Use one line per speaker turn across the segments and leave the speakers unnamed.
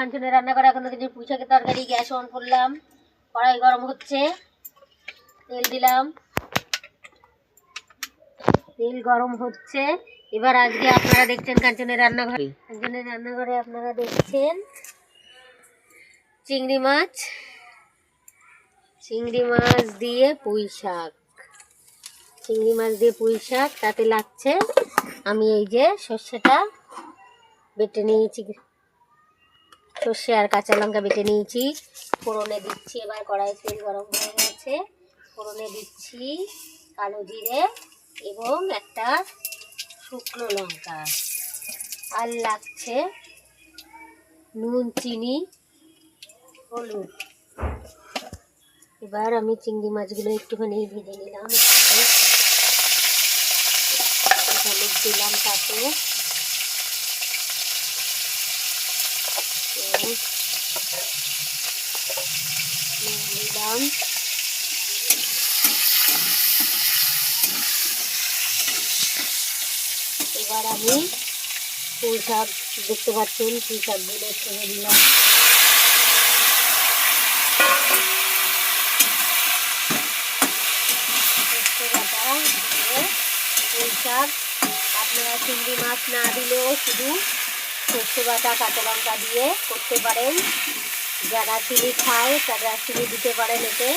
কাঞ্চনের রান্নাঘরে এখন থেকে পুঁই শাকের তরকারি। গ্যাস অন করলাম, কড়াই গরম হচ্ছে, তেল দিলাম, তেল গরম হচ্ছে। এবার আজকে আপনারা দেখছেন কাঞ্চনের রান্নাঘরে আপনারা দেখছেন চিংড়ি মাছ দিয়ে পুঁই শাক। চিংড়ি মাছ দিয়ে পুঁই শাক, তাতে লাগছে আমি এই যে সর্ষেটা বেটে নিয়েছি, সর্ষে আর কাঁচা লঙ্কা বেটে নিয়েছি, ফোড়নে দিচ্ছি। এবার কড়াই তেল গরম হয়ে গেছে, ফোড়নে দিচ্ছি কালো জিরে এবং একটা শুকনো লঙ্কা, আর লাগছে নুন, চিনি, হলুদ। এবার আমি চিংড়ি মাছগুলো একটুখানি ভেজে নিলাম, হলুদ দিলাম, তাতে দিলাম, এবার আমি পুঁই শাক দেখতে পাচ্ছেন, পুঁই শাকগুলো ছেড়ে দিলাম, পুঁই শাক। আপনারা চিংড়ি মাছ না দিলেও শুধু সর্ষে বাটা কাঁচা লঙ্কা দিয়ে করতে পারেন। যারা চিনি খায় তারা চিনি দিতে পারেন এতে,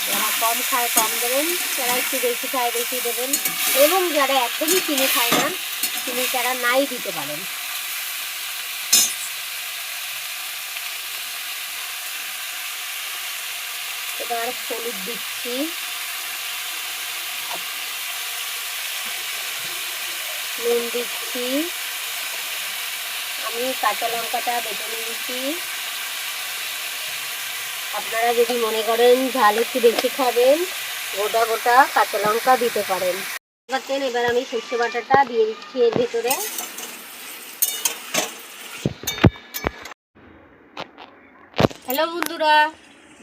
যারা কম খায় কম দেবেন, যারা একটু বেশি খায় বেশি দেবেন, এবং যারা একদমই চিনি খায় না চিনি তারা নাই দিতে পারেন। এবার হলুদ দিচ্ছি, নুন দিচ্ছি, আমি কাঁচা লঙ্কাটা বেটে নিয়েছি। আপনারা যদি মনে করেন ঝাল একটু বেশি খাবেন, গোটা গোটা কাঁচা লঙ্কা দিতে পারেন। এবার আমি সর্ষে বাটাটা দিয়ে দিচ্ছি এর ভেতরে। হ্যালো বন্ধুরা,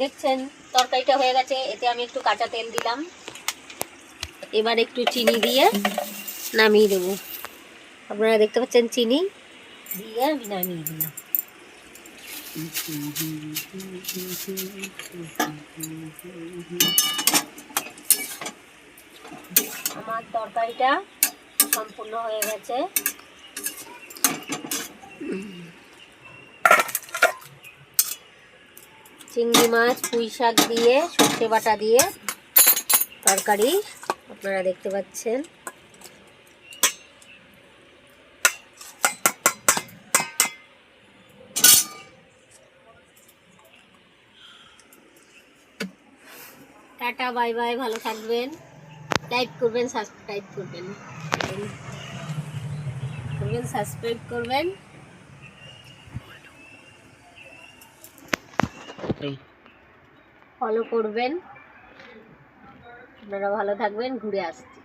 দেখছেন তরকারিটা হয়ে গেছে, এতে আমি একটু কাঁচা তেল দিলাম। এবার একটু চিনি দিয়ে নামিয়ে দেবো। আপনারা দেখতে পাচ্ছেন চিনি দিয়ে আমি নামিয়ে দিলাম। আমার তরকারিটা সম্পূর্ণ হয়ে গেছে। চিংড়ি মাছ পুঁই শাক দিয়ে সর্ষে বাটা দিয়ে তরকারি আপনারা দেখতে পাচ্ছেন। টাটা, বাই বাই, ভালো থাকবেন, লাইক করবেন, সাবস্ক্রাইব করবেন, ফলো করবেন। আপনারা ভালো থাকবেন, ঘুরে আসছি।